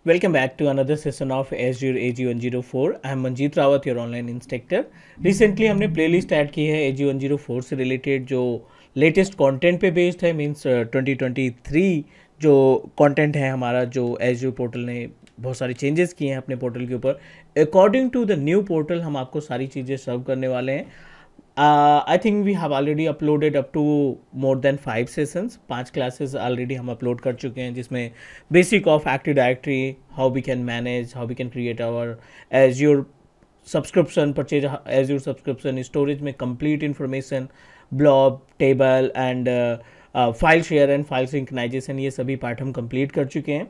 Welcome back to another session of Azure AG104. I am Manjeet Rawat, your online instructor. Recently हमने playlist add की है AG104 से related जो latest content पे based है means 2023 जो कंटेंट है हमारा जो Azure पोर्टल ने बहुत सारी चेंजेस किए हैं अपने पोर्टल के ऊपर according to the new portal हम आपको सारी चीज़ें सर्व करने वाले हैं. I think we have already uploaded up to more than 5 sessions. 5 classes already हम upload कर चुके हैं जिसमें basic of Active Directory, how we can manage, how we can create our Azure subscription, purchase Azure subscription, storage में complete information, blob, table and file share and file synchronization ये सभी part हम complete कर चुके हैं.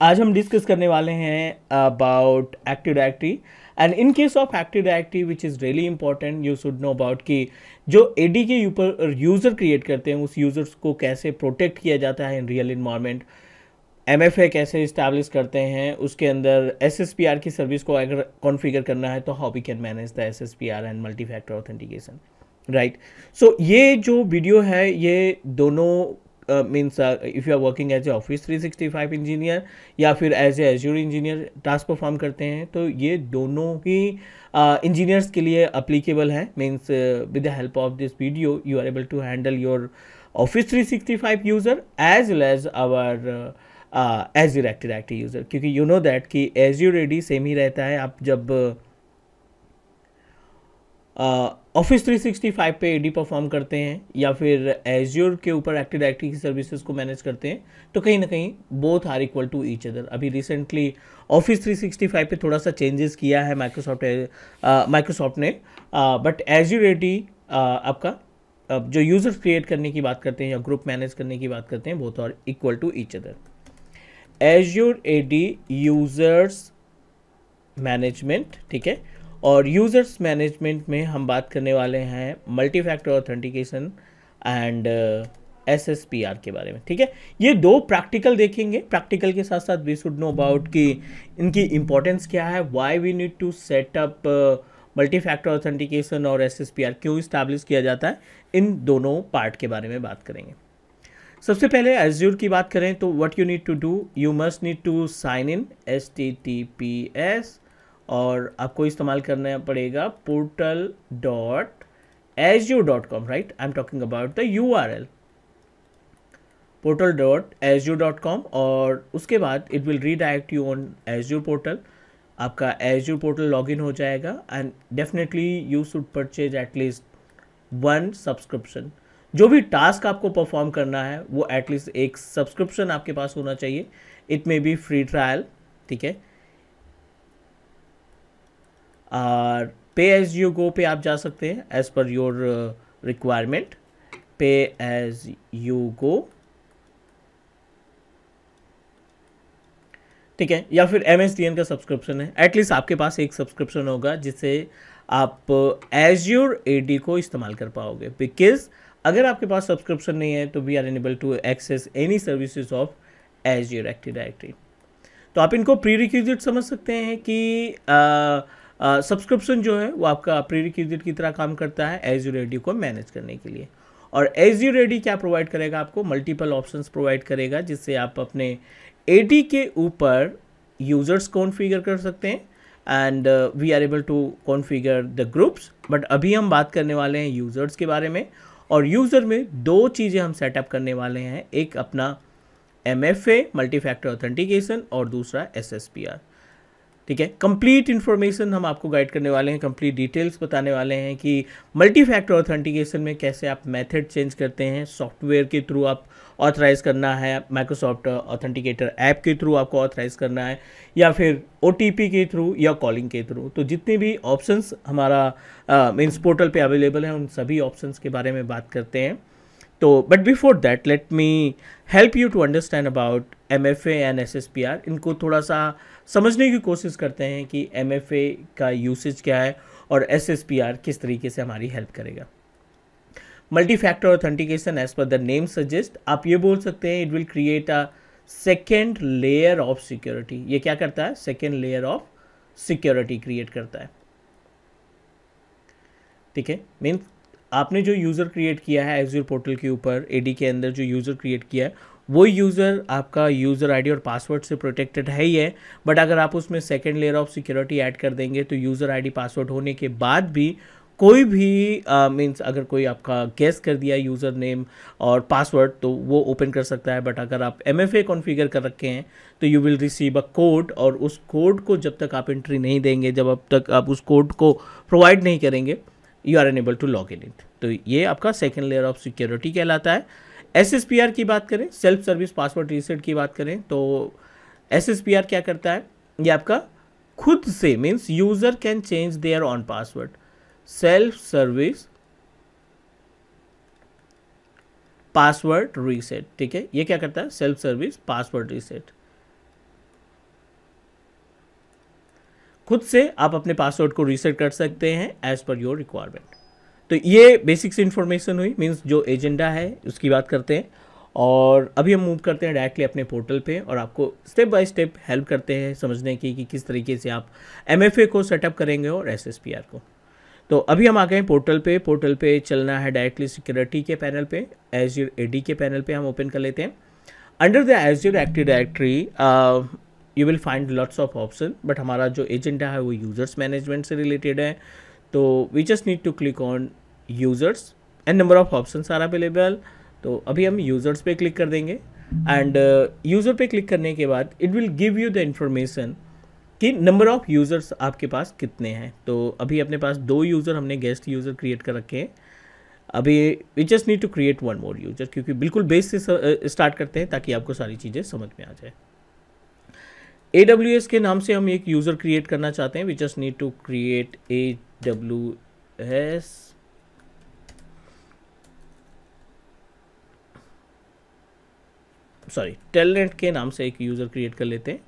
आज हम discuss करने वाले हैं about active directory and in case of active directory which is really important you should know about कि जो एडी के ऊपर यूज़र क्रिएट करते हैं उस यूज़र्स को कैसे प्रोटेक्ट किया जाता है इन रियल इन्वायरमेंट, एमएफए कैसे इस्टेब्लिश करते हैं, उसके अंदर एसएसपीआर की सर्विस को अगर कॉन्फ़िगर करना है तो how we can manage the SSPR and multi factor authentication, right. So ये जो वीडियो है ये दोनों means if you are working as a office 365 engineer या फिर as a Azure engineer task perform करते हैं तो ये दोनों ही इंजीनियर्स के लिए अप्लीकेबल है. Means with the help of this video you are able to handle your office 365 user as well as our Azure active directory user, क्योंकि you know that कि एज्योर एडी सेम ही रहता है. आप जब ऑफिस 365 पे AD perform करते हैं या फिर एज्योर के ऊपर एक्टिव डायरेक्टरी की सर्विसेज को मैनेज करते हैं तो कहीं ना कहीं both are equal to each other. अभी रिसेंटली ऑफिस 365 पे थोड़ा सा चेंजेस किया है माइक्रोसॉफ्ट ने, बट एज्योर एडी आपका जो यूज़र्स क्रिएट करने की बात करते हैं या ग्रुप मैनेज करने की बात करते हैं both are equal to each other. Azure AD users management, ठीक है, और यूज़र्स मैनेजमेंट में हम बात करने वाले हैं मल्टी फैक्टर ऑथेंटिकेशन एंड एसएसपीआर के बारे में, ठीक है. ये दो प्रैक्टिकल देखेंगे. प्रैक्टिकल के साथ साथ वी शुड नो अबाउट कि इनकी इंपॉर्टेंस क्या है, why we need to set up multi factor authentication और एसएसपीआर क्यों इस्टेब्लिश किया जाता है, इन दोनों पार्ट के बारे में बात करेंगे. सबसे पहले एज्योर की बात करें तो what you need to do, you must need to sign in HTTPS और आपको इस्तेमाल करना पड़ेगा portal.azure.com, right. I am talking about the URL portal.azure.com और उसके बाद it will redirect you on Azure portal. आपका एज्योर पोर्टल लॉगिन हो जाएगा and definitely you should purchase at least 1 subscription. जो भी टास्क आपको परफॉर्म करना है वो एटलीस्ट एक सब्सक्रिप्शन आपके पास होना चाहिए. It may be free trial, ठीक है. और पे एज यू गो पे आप जा सकते हैं एज पर योर रिक्वायरमेंट. पे एज यू गो, ठीक है, या फिर MSDN का सब्सक्रिप्शन है. एटलीस्ट आपके पास एक सब्सक्रिप्शन होगा जिससे आप एज्योर एडी को इस्तेमाल कर पाओगे. बिकॉज अगर आपके पास सब्सक्रिप्शन नहीं है तो we are unable to access any services of Azure active directory. तो आप इनको प्री रिक्विजिट समझ सकते हैं कि सब्सक्रिप्शन जो है वो आपका प्री रिक्विजिट की तरह काम करता है एज्योर एडी को मैनेज करने के लिए. और एज्योर एडी क्या प्रोवाइड करेगा आपको, मल्टीपल ऑप्शंस प्रोवाइड करेगा जिससे आप अपने एडी के ऊपर यूजर्स कॉन्फ़िगर कर सकते हैं and we are able to configure the groups. But अभी हम बात करने वाले हैं यूज़र्स के बारे में और यूज़र में दो चीज़ें हम सेटअप करने वाले हैं, एक अपना MFA मल्टी फैक्टर ऑथेंटिकेशन और दूसरा SSPR, ठीक है. कंप्लीट इन्फॉर्मेशन हम आपको गाइड करने वाले हैं, कंप्लीट डिटेल्स बताने वाले हैं कि मल्टी फैक्टर ऑथेंटिकेशन में कैसे आप मेथड चेंज करते हैं, सॉफ्टवेयर के थ्रू आप ऑथराइज करना है, माइक्रोसॉफ्ट ऑथेंटिकेटर ऐप के थ्रू आपको ऑथराइज करना है या फिर OTP के थ्रू या कॉलिंग के थ्रू. तो जितने भी ऑप्शंस हमारा मीन्स पोर्टल पे अवेलेबल हैं उन सभी ऑप्शंस के बारे में बात करते हैं. तो but before that let me help you to understand about MFA and SSPR. इनको थोड़ा सा समझने की कोशिश करते हैं कि MFA का यूसेज क्या है और SSPR किस तरीके से हमारी हेल्प करेगा. Multi factor authentication as per the name suggest, आप ये बोल सकते हैं it will create a second layer of security. ये क्या करता है, second layer of security create करता है, ठीक है. मीन्स आपने जो यूज़र क्रिएट किया है एज्योर पोर्टल के ऊपर एडी के अंदर जो यूज़र क्रिएट किया है वो यूज़र आपका यूज़र आईडी और पासवर्ड से प्रोटेक्टेड है ही है, बट अगर आप उसमें second layer of security add कर देंगे तो यूज़र आईडी पासवर्ड होने के बाद भी कोई भी मीन्स अगर कोई आपका गेस कर दिया यूज़र नेम और पासवर्ड तो वो ओपन कर सकता है। बट अगर आप MFA कॉन्फ़िगर कर रखे हैं तो you will receive a code, और उस कोड को जब तक आप एंट्री नहीं देंगे, जब अब तक आप उस कोड को प्रोवाइड नहीं करेंगे, you are unable to log in it. तो ये आपका सेकेंड लेयर ऑफ सिक्योरिटी कहलाता है। SSPR की बात करें, सेल्फ सर्विस पासवर्ड रीसेट की बात करें, तो SSPR क्या करता है, ये आपका खुद से means user can change their own password, self service password reset. ठीक है, ये क्या करता है, सेल्फ सर्विस पासवर्ड रीसेट। खुद से आप अपने पासवर्ड को रीसेट कर सकते हैं एज पर योर रिक्वायरमेंट। तो ये बेसिक्स इन्फॉर्मेशन हुई, मीन्स जो एजेंडा है उसकी बात करते हैं। और अभी हम मूव करते हैं डायरेक्टली अपने पोर्टल पे और आपको स्टेप बाय स्टेप हेल्प करते हैं समझने की कि किस तरीके से आप MFA को सेटअप करेंगे और SSPR को। तो अभी हम आ गए पोर्टल पे। पोर्टल पे चलना है डायरेक्टली सिक्योरिटी के पैनल पे, Azure AD के पैनल पे हम ओपन कर लेते हैं। Under the Azure active directory you will find lots of option, but हमारा जो एजेंडा है वो यूजर्स मैनेजमेंट से रिलेटेड है। तो we just need to click on users and number of options are available. तो अभी हम यूजर्स पे क्लिक कर देंगे एंड यूजर पे क्लिक करने के बाद it will give you the information कि नंबर ऑफ यूजर्स आपके पास कितने हैं। तो अभी अपने पास 2 यूज़र हमने गेस्ट यूज़र क्रिएट कर रखे हैं। अभी we just need to create 1 more user, क्योंकि बिल्कुल बेस से स्टार्ट करते हैं ताकि आपको सारी चीज़ें समझ में आ जाए। AWS के नाम से हम एक यूज़र क्रिएट करना चाहते हैं। We just need to create AWS tenant के नाम से एक यूज़र क्रिएट कर लेते हैं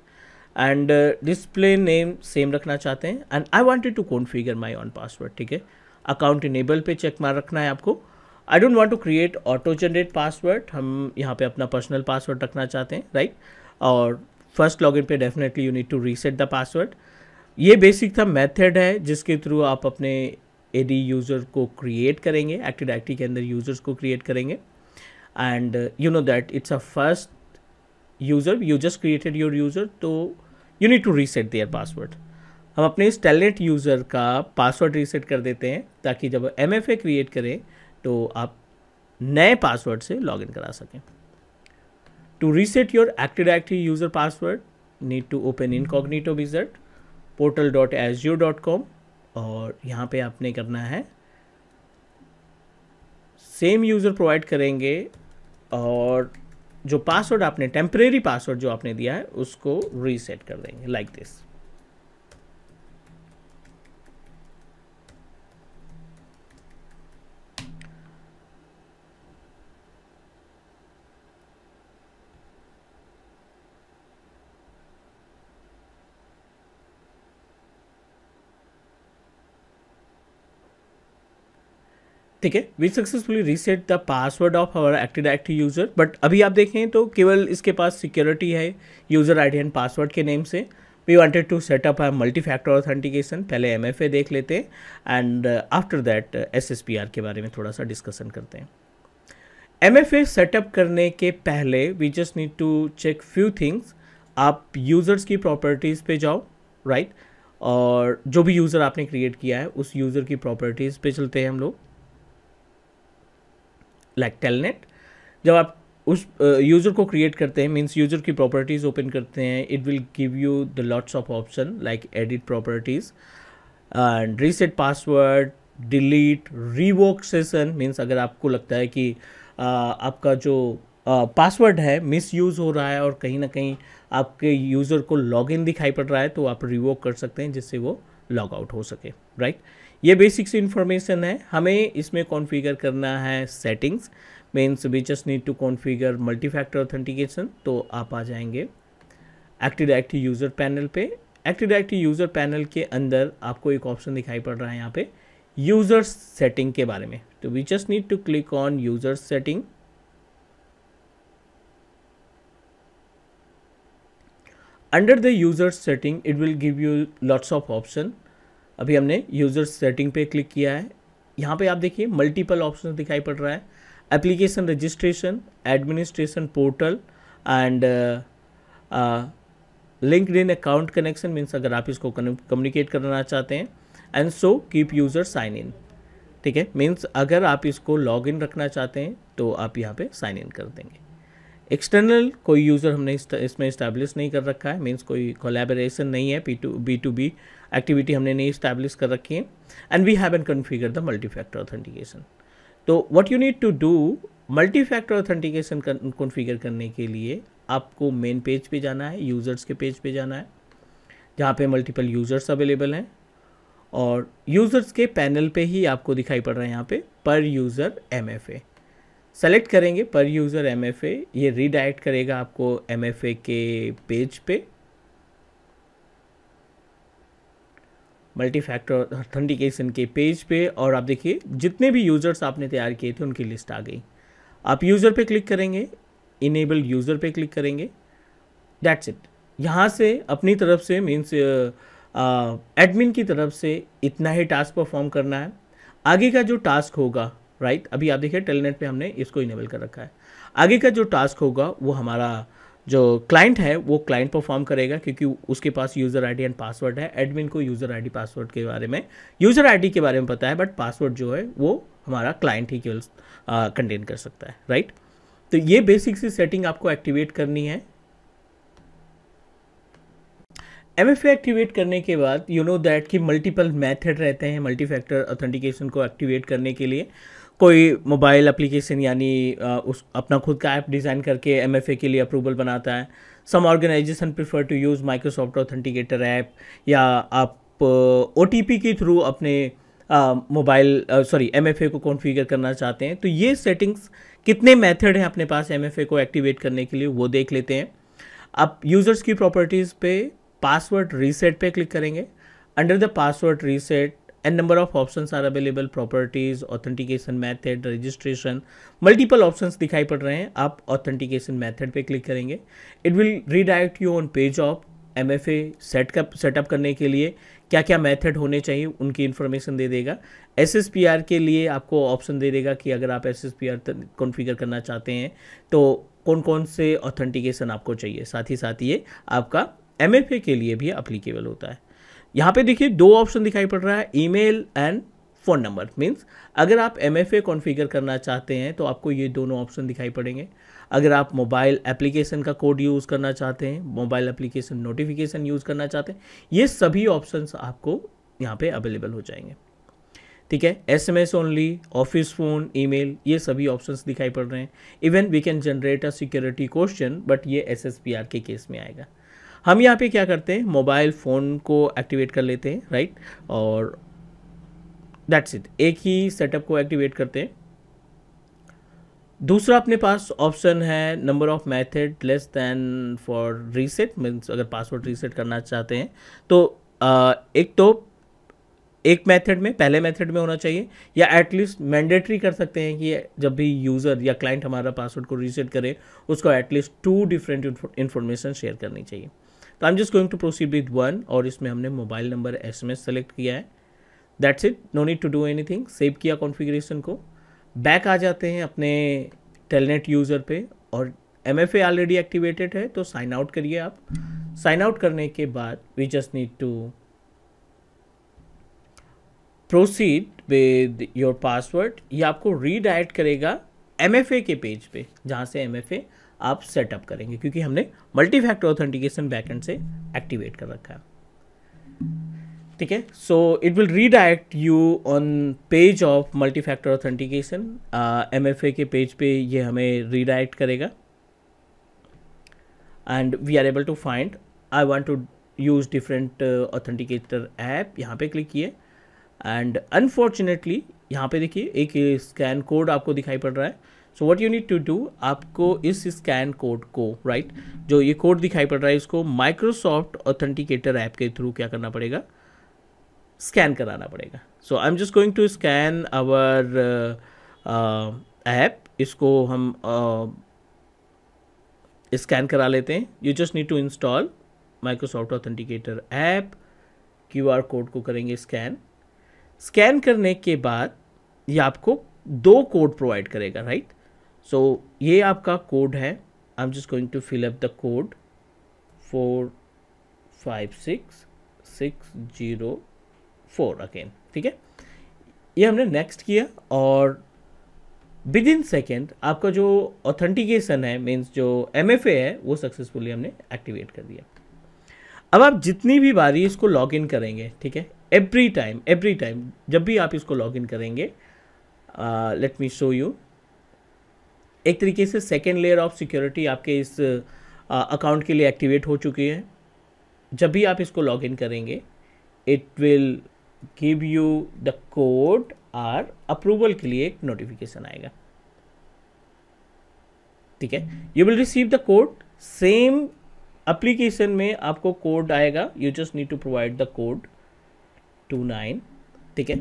एंड डिस्प्ले नेम सेम रखना चाहते हैं and I wanted to configure my own password. ठीक है, अकाउंट इनेबल पे चेक मार रखना है आपको। I don't want to create auto generate password, हम यहाँ पे अपना पर्सनल पासवर्ड रखना चाहते हैं, राइट। और फर्स्ट लॉगिन पे definitely you need to reset the password. ये बेसिक था मेथड है जिसके थ्रू आप अपने AD यूज़र को क्रिएट करेंगे, एक्टिव डायरेक्टरी के अंदर यूज़र्स को क्रिएट करेंगे and you know that it's a first user, you just created your user, तो you need to reset their password. हम अपने इस टेलनेट यूज़र का पासवर्ड रीसेट कर देते हैं ताकि जब MFA क्रिएट करें तो आप नए पासवर्ड से लॉगिन करा सकें। To reset your active directory user password need to open incognito wizard portal.azure.com और यहाँ पे आपने करना है सेम यूज़र प्रोवाइड करेंगे और जो पासवर्ड आपने टेम्परेरी पासवर्ड जो आपने दिया है उसको रीसेट कर देंगे लाइक दिस। ठीक है, we successfully reset the password of our active directory user. But अभी आप देखें तो केवल इसके पास सिक्योरिटी है यूज़र आईडी एंड पासवर्ड के नेम से। We wanted to setup a multi factor authentication. पहले MFA देख लेते हैं एंड आफ्टर दैट SSPR के बारे में थोड़ा सा डिस्कशन करते हैं। MFA सेटअप करने के पहले we just need to check few things. आप यूज़र्स की प्रॉपर्टीज़ पे जाओ, राइट, और जो भी यूज़र आपने क्रिएट किया है उस यूज़र की प्रॉपर्टीज़ पे चलते हैं हम लोग। लाइक टेलनेट, जब आप उस यूज़र को क्रिएट करते हैं मीन्स यूज़र की प्रॉपर्टीज़ ओपन करते हैं, it will give you the lots of option like edit properties and reset password, delete, revoke session. Means अगर आपको लगता है कि आपका जो पासवर्ड है मिसयूज़ हो रहा है और कहीं ना कहीं आपके यूज़र को लॉगिन दिखाई पड़ रहा है तो आप रिवोक कर सकते हैं जिससे वो लॉग आउट हो सके, राइट। ये बेसिक्स इन्फॉर्मेशन है। हमें इसमें कॉन्फ़िगर करना है settings, means we just need to configure multi factor authentication. तो आप आ जाएंगे एक्टिव डायरेक्टरी यूज़र पैनल पे। एक्टिव डायरेक्टरी यूज़र पैनल के अंदर आपको एक ऑप्शन दिखाई पड़ रहा है यहाँ पे यूज़र सेटिंग के बारे में। तो we just need to click on user setting. Under the user setting it will give you lots of option. अभी हमने यूज़र सेटिंग पे क्लिक किया है। यहाँ पे आप देखिए मल्टीपल ऑप्शन दिखाई पड़ रहा है application registration, administration portal and LinkedIn account connection means अगर आप इसको कम्युनिकेट करना चाहते हैं, and so keep user sign in. ठीक है, मीन्स अगर आप इसको लॉग इन रखना चाहते हैं तो आप यहाँ पे साइन इन कर देंगे। एक्सटर्नल कोई यूज़र हमने इसमें इस्टेब्लिश नहीं कर रखा है, मीन्स कोई कोलैबोरेशन नहीं है, B2B एक्टिविटी हमने नहीं इस्टेब्लिश कर रखी है। And we have an configure the multi factor authentication. तो what you need to do, multi factor authentication configure करने के लिए आपको मेन पेज पे जाना है, यूज़र्स के पेज पे जाना है जहाँ पे मल्टीपल यूज़र्स अवेलेबल हैं, और यूज़र्स के पैनल पे ही आपको दिखाई पड़ रहा है यहाँ पे पर यूज़र MFA। सेलेक्ट करेंगे पर यूज़र MFA, ये रीडायरेक्ट करेगा आपको MFA के पेज पे, मल्टी फैक्टर ऑथेंटिकेशन के पेज पे। और आप देखिए जितने भी यूज़र्स आपने तैयार किए थे उनकी लिस्ट आ गई। आप यूज़र पे क्लिक करेंगे, इनेबल यूज़र पे क्लिक करेंगे, दैट्स इट। यहाँ से अपनी तरफ से मीन्स एडमिन की तरफ से इतना ही टास्क परफॉर्म करना है। आगे का जो टास्क होगा, राइट, अभी आप देखिए टेलनेट पे हमने इसको इनेबल कर रखा है। आगे का जो टास्क होगा वो हमारा जो क्लाइंट है वो क्लाइंट परफॉर्म करेगा, क्योंकि उसके पास यूज़र आईडी एंड पासवर्ड है। एडमिन को यूज़र आईडी पासवर्ड के बारे में, यूज़र आईडी के बारे में पता है, बट पासवर्ड जो है वो हमारा क्लाइंट ही केवल कंटेन कर सकता है, राइट। तो ये बेसिक सी सेटिंग आपको एक्टिवेट करनी है। MFA एक्टिवेट करने के बाद यू नो दैट कि मल्टीपल मेथड रहते हैं मल्टी फैक्टर ऑथेंटिकेशन को एक्टिवेट करने के लिए। कोई मोबाइल एप्लीकेशन यानी उस अपना खुद का ऐप डिज़ाइन करके MFA के लिए अप्रूवल बनाता है। Some organisation prefer to use Microsoft authenticator app, या आप OTP के थ्रू अपने मोबाइल MFA को कॉन्फ़िगर करना चाहते हैं। तो ये सेटिंग्स कितने मेथड हैं अपने पास MFA को एक्टिवेट करने के लिए वो देख लेते हैं। आप यूज़र्स की प्रॉपर्टीज़ पे पासवर्ड रीसेट पे क्लिक करेंगे। Under the password reset and number of options are available, properties, authentication method, registration, multiple options दिखाई पड़ रहे हैं। आप ऑथेंटिकेशन मेथड पे क्लिक करेंगे, it will redirect you on page of MFA setup करने के लिए क्या क्या मेथड होने चाहिए उनकी इन्फॉर्मेशन दे देगा। SSPR के लिए आपको ऑप्शन दे देगा कि अगर आप SSPR कॉन्फ़िगर करना चाहते हैं तो कौन कौन से ऑथेंटिकेशन आपको चाहिए। साथ ही साथ ये आपका MFA के लिए भी अप्लीकेबल होता है। यहाँ पे देखिए दो ऑप्शन दिखाई पड़ रहा है, email and phone number. Means अगर आप MFA कॉन्फ़िगर करना चाहते हैं तो आपको ये दोनों ऑप्शन दिखाई पड़ेंगे। अगर आप मोबाइल एप्लीकेशन का कोड यूज़ करना चाहते हैं, मोबाइल एप्लीकेशन नोटिफिकेशन यूज़ करना चाहते हैं, ये सभी ऑप्शंस आपको यहाँ पे अवेलेबल हो जाएंगे। ठीक है, SMS only, office phone, email, ये सभी ऑप्शंस दिखाई पड़ रहे हैं। Even we can generate a security question, but ये SSPR के केस में आएगा। हम यहाँ पे क्या करते हैं, मोबाइल फ़ोन को एक्टिवेट कर लेते हैं, राइट, और दैट्स इट, एक ही सेटअप को एक्टिवेट करते हैं। दूसरा अपने पास ऑप्शन है number of method less than for reset, means अगर पासवर्ड रीसेट करना चाहते हैं तो एक मेथड में, पहले मेथड में होना चाहिए, या एटलीस्ट मैंडेटरी कर सकते हैं कि जब भी यूज़र या क्लाइंट हमारा पासवर्ड को रीसेट करे उसको एटलीस्ट 2 डिफरेंट इन्फॉर्मेशन शेयर करनी चाहिए। तो I am just going to proceed with 1, और इसमें हमने मोबाइल नंबर SMS सेलेक्ट किया है। That's it, no need to do anything. Save किया कॉन्फ़िगरेशन को, बैक आ जाते हैं अपने टेलनेट यूज़र पे, और MFA ऑलरेडी एक्टिवेटेड है तो साइन आउट करिए आप। साइन आउट करने के बाद we just need to proceed with your password. ये आपको रीडायरेक्ट करेगा MFA के पेज पे जहाँ से MFA आप सेटअप करेंगे, क्योंकि हमने मल्टी फैक्टर ऑथेंटिकेशन बैकएंड से एक्टिवेट कर रखा है। ठीक है, so it will redirect you on page of multi factor authentication. MFA के पेज पे ये हमें रीडायरेक्ट करेगा, and we are able to find I want to use different authenticator app. यहाँ पे क्लिक किए, एंड अनफॉर्चुनेटली यहाँ पे देखिए एक स्कैन कोड आपको दिखाई पड़ रहा है। So what you need to do, आपको इस स्कैन कोड को, राइट, जो ये कोड दिखाई पड़ रहा है इसको माइक्रोसॉफ्ट ऑथेंटिकेटर ऐप के थ्रू क्या करना पड़ेगा, स्कैन कराना पड़ेगा। So I am just going to scan our app, इसको हम स्कैन करा लेते हैं। You just need to install Microsoft authenticator app, QR code को करेंगे स्कैन। स्कैन करने के बाद ये आपको 2 कोड प्रोवाइड करेगा, राइट। सो ये आपका कोड है, I am just going to fill up the code 456604 again, ठीक है। ये हमने नेक्स्ट किया और विद इन सेकेंड आपका जो ऑथेंटिकेशन है, मीन्स जो MFA है, वो सक्सेसफुली हमने एक्टिवेट कर दिया। अब आप जितनी भी बारी इसको लॉग इन करेंगे, ठीक है, एवरी टाइम जब भी आप इसको लॉग इन करेंगे, लेट मी शो यू, एक तरीके से सेकेंड लेयर ऑफ सिक्योरिटी आपके इस अकाउंट के लिए एक्टिवेट हो चुकी है। जब भी आप इसको लॉग इन करेंगे, it will give you the code और अप्रूवल के लिए एक नोटिफिकेशन आएगा, ठीक है। You will receive the code, same application में आपको कोड आएगा, you just need to provide the code 29, ठीक है।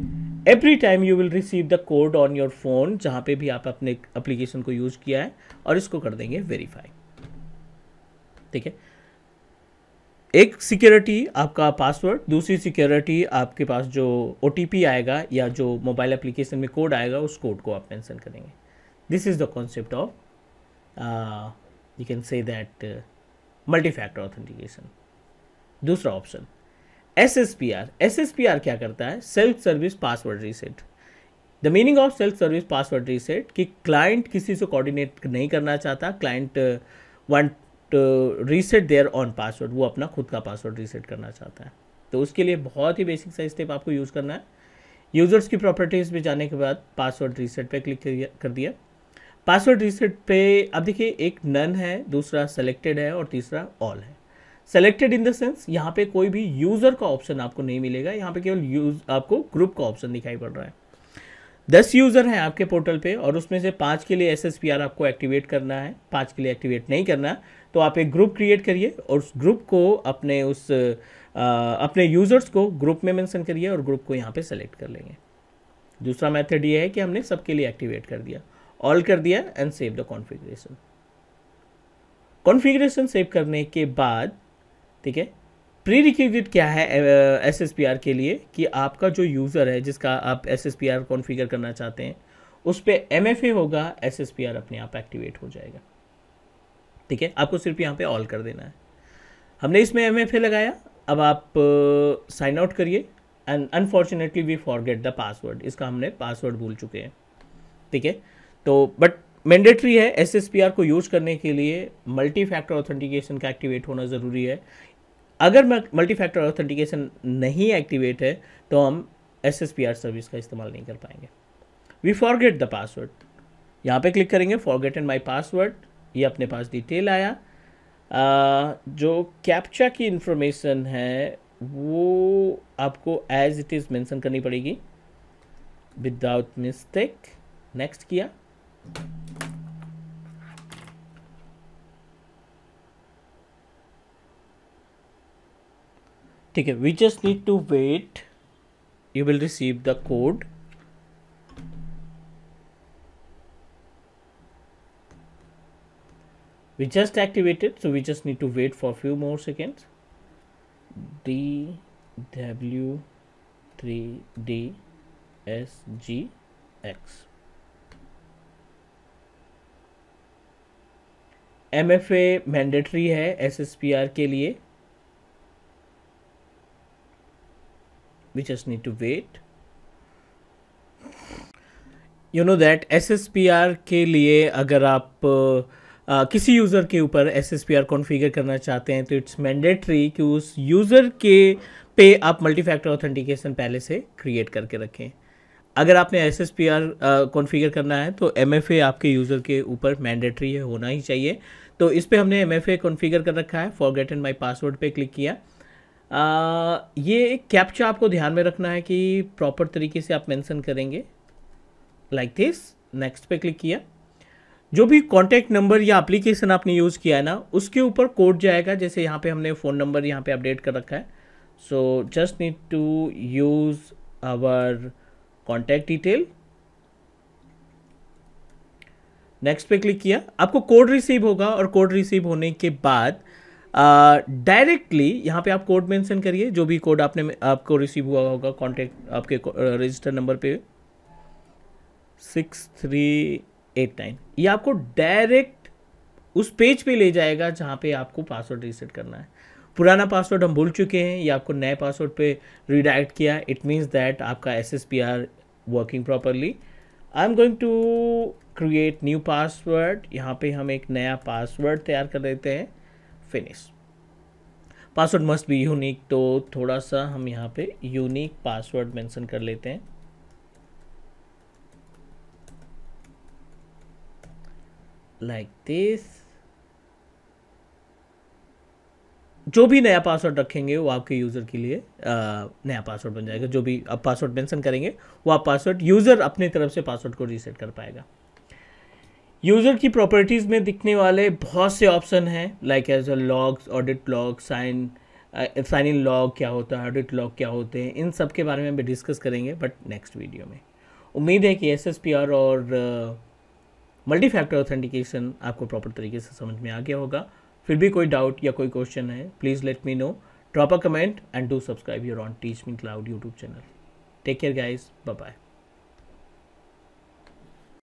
Every time you will receive the code on your phone, जहां पे भी आप अपने एप्लीकेशन को यूज किया है, और इसको कर देंगे वेरीफाई, ठीक है। एक सिक्योरिटी आपका पासवर्ड, दूसरी सिक्योरिटी आपके पास जो OTP आएगा या जो मोबाइल एप्लीकेशन में कोड आएगा, उस कोड को आप मेंशन करेंगे। This is the concept of you can say that multi factor authentication. दूसरा ऑप्शन SSPR क्या करता है? Self service password reset. The meaning of self service password reset कि क्लाइंट किसी से कोऑर्डिनेट नहीं करना चाहता, client want reset their own password, वो अपना खुद का पासवर्ड रीसेट करना चाहता है। तो उसके लिए बहुत ही बेसिक सा स्टेप आपको यूज़ करना है। यूजर्स की प्रॉपर्टीज़ में जाने के बाद पासवर्ड रीसेट पे क्लिक कर दिया। पासवर्ड रीसेट पे अब देखिए, एक नन है, दूसरा सेलेक्टेड है और तीसरा ऑल है। सेलेक्टेड इन द सेंस यहाँ पे कोई भी यूज़र का ऑप्शन आपको नहीं मिलेगा, यहाँ पे केवल आपको ग्रुप का ऑप्शन दिखाई पड़ रहा है। 10 यूज़र हैं आपके पोर्टल पे और उसमें से 5 के लिए SSPR आपको एक्टिवेट करना है, 5 के लिए एक्टिवेट नहीं करना। तो आप एक ग्रुप क्रिएट करिए और उस ग्रुप को अपने यूज़र्स को ग्रुप में मेंशन करिए और ग्रुप को यहाँ पे सेलेक्ट कर लेंगे। दूसरा मेथड ये है कि हमने सबके लिए एक्टिवेट कर दिया, ऑल कर दिया and save the configuration. Configuration save करने के बाद, ठीक है, प्री रिक्विजिट क्या है SSPR के लिए कि आपका जो यूज़र है जिसका आप SSPR कॉन्फ़िगर करना चाहते हैं, उस पर MFA होगा, SSPR अपने आप एक्टिवेट हो जाएगा, ठीक है। आपको सिर्फ यहाँ पे ऑल कर देना है। हमने इसमें MFA लगाया, अब आप साइन आउट करिए and unfortunately we forget the password, इसका हमने पासवर्ड भूल चुके हैं, ठीक है। तो बट मैंडेटरी है SSPR को यूज करने के लिए मल्टी फैक्टर ऑथेंटिकेशन का एक्टिवेट होना ज़रूरी है। अगर मल्टी फैक्टर ऑथेंटिकेशन नहीं एक्टिवेट है तो हम SSPR सर्विस का इस्तेमाल नहीं कर पाएंगे। वी फॉरगेट द पासवर्ड, यहाँ पे क्लिक करेंगे, फॉरगेटन माई पासवर्ड, ये अपने पास डिटेल आया। जो कैप्चा की इंफॉर्मेशन है वो आपको एज इट इज़ मेंशन करनी पड़ेगी विदाउट मिस्टेक। नेक्स्ट किया, ठीक है। We just need to wait, you will receive the code. We just activated, so we just need to wait for a few more seconds. DW3DSGX MFA mandatory है SSPR के लिए। We just need to wait. You know that SSPR के लिए अगर आप किसी user के ऊपर SSPR कॉन्फ़िगर करना चाहते हैं तो इट्स मैंडेटरी कि उस यूज़र के पे आप मल्टी फैक्टर ऑथेंटिकेशन पहले से क्रिएट करके रखें। अगर आपने SSPR कॉन्फ़िगर करना है तो MFA आपके यूज़र के ऊपर मैंडेटरी है, होना ही चाहिए। तो इस पे हमने MFA कॉन्फ़िगर कर रखा है। फॉरगेटन माई पासवर्ड पे क्लिक किया। ये कैप्चा आपको ध्यान में रखना है कि प्रॉपर तरीके से आप मेंशन करेंगे, लाइक दिस। नेक्स्ट पे क्लिक किया। जो भी कॉन्टैक्ट नंबर या एप्लीकेशन आपने यूज़ किया है ना, उसके ऊपर कोड जाएगा। जैसे यहाँ पे हमने फ़ोन नंबर यहाँ पे अपडेट कर रखा है, so just need to use our contact detail. Next पे क्लिक किया, आपको कोड रिसीव होगा और कोड रिसीव होने के बाद डायरेक्टली यहाँ पे आप कोड मेंशन करिए, जो भी कोड आपको रिसीव हुआ होगा कॉन्टैक्ट आपके रजिस्टर नंबर पे 63 89। ये आपको डायरेक्ट उस पेज पे ले जाएगा जहाँ पे आपको पासवर्ड रीसेट करना है। पुराना पासवर्ड हम भूल चुके हैं, ये आपको नए पासवर्ड पे रीडायरेक्ट किया। इट मीन्स दैट आपका SSPR working properly. I am going to create new password. यहाँ पे हम एक नया पासवर्ड तैयार कर देते हैं, finish. Password must be unique, तो थोड़ा सा हम यहाँ पे यूनिक पासवर्ड मेंशन कर लेते हैं। Like this. जो भी नया पासवर्ड रखेंगे वो आपके यूज़र के लिए नया पासवर्ड बन जाएगा। जो भी आप पासवर्ड मेंशन करेंगे वो आप पासवर्ड, यूज़र अपनी तरफ से पासवर्ड को रीसेट कर पाएगा। यूज़र की प्रॉपर्टीज़ में दिखने वाले बहुत से ऑप्शन हैं, like as a logs, audit log, sign in log क्या होता है, ऑडिट लॉग क्या होते हैं, इन सब के बारे में हम डिस्कस करेंगे बट नेक्स्ट वीडियो में। उम्मीद है कि SSPR और मल्टी फैक्टर ऑथेंटिकेशन आपको प्रॉपर तरीके से समझ में आ गया होगा। फिर भी कोई डाउट या कोई क्वेश्चन है, please let me know, drop a comment and do subscribe your own teach me cloud YouTube channel. Take care guys, bye bye.